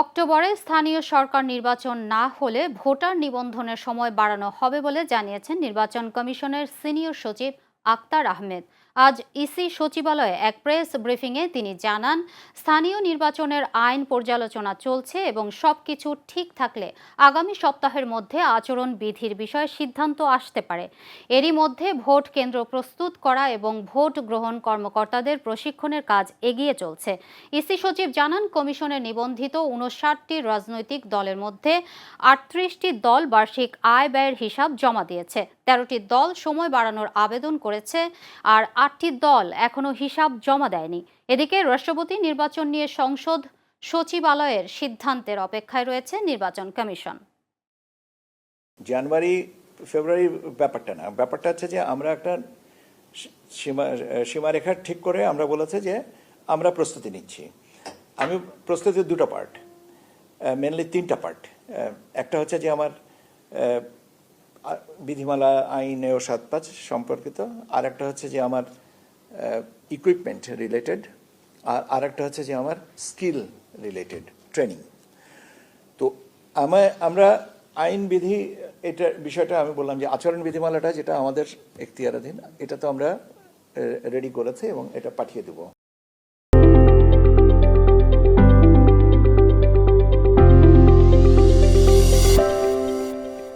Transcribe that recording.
অক্টোবরে স্থানীয় সরকার নির্বাচন না হলে ভোটার নিবন্ধনের সময় বাড়ানো হবে বলে জানিয়েছেন নির্বাচন কমিশনের সিনিয়র সচিব আক্তার আহমেদ। আজ ইসি সচিবালয়ে এক প্রেস ব্রিফিংয়ে তিনি জানান, স্থানীয় নির্বাচনের আইন পর্যালোচনা চলছে এবং সবকিছু ঠিক থাকলে আগামী সপ্তাহের মধ্যে আচরণ বিধির বিষয়ে সিদ্ধান্ত আসতে পারে। এরই মধ্যে ভোট কেন্দ্র প্রস্তুত করা এবং ভোট গ্রহণ কর্মকর্তাদের প্রশিক্ষণের কাজ এগিয়ে চলছে। ইসি সচিব জানান, কমিশনের নিবন্ধিত ৫৯টি রাজনৈতিক দলের মধ্যে ৩৮টি দল বার্ষিক আয় ব্যয়ের হিসাব জমা দিয়েছে, ১৩টি দল সময় বাড়ানোর আবেদন করেছে, আর ৮টি দল এখনো হিসাব জমা দেয়নি। এদিকে রাষ্ট্রপতি নির্বাচন নিয়ে সংসদ সচিবালয়ের সিদ্ধান্তের অপেক্ষায় রয়েছে নির্বাচন কমিশন। জানুয়ারি ফেব্রুয়ারি ব্যাপারটা না, ব্যাপারটা হচ্ছে যে আমরা একটা সীমারেখা ঠিক করে আমরা বলেছে যে আমরা প্রস্তুতি নিচ্ছি। আমি প্রস্তুতির দুটো পার্ট, মেনলি তিনটা পার্ট। একটা হচ্ছে যে আমার বিধিমালা আইন ৭৫ সম্পর্কিত, আর একটা হচ্ছে যে আমার ইকুইপমেন্ট রিলেটেড, আর একটা হচ্ছে যে আমার স্কিল রিলেটেড ট্রেনিং। তো আমরা আইন বিধি এটা বিষয়টা আমি বললাম যে আচরণ বিধিমালাটা যেটা আমাদের এখতিয়ারাধীন, এটা তো আমরা রেডি করেছি এবং এটা পাঠিয়ে দেবো।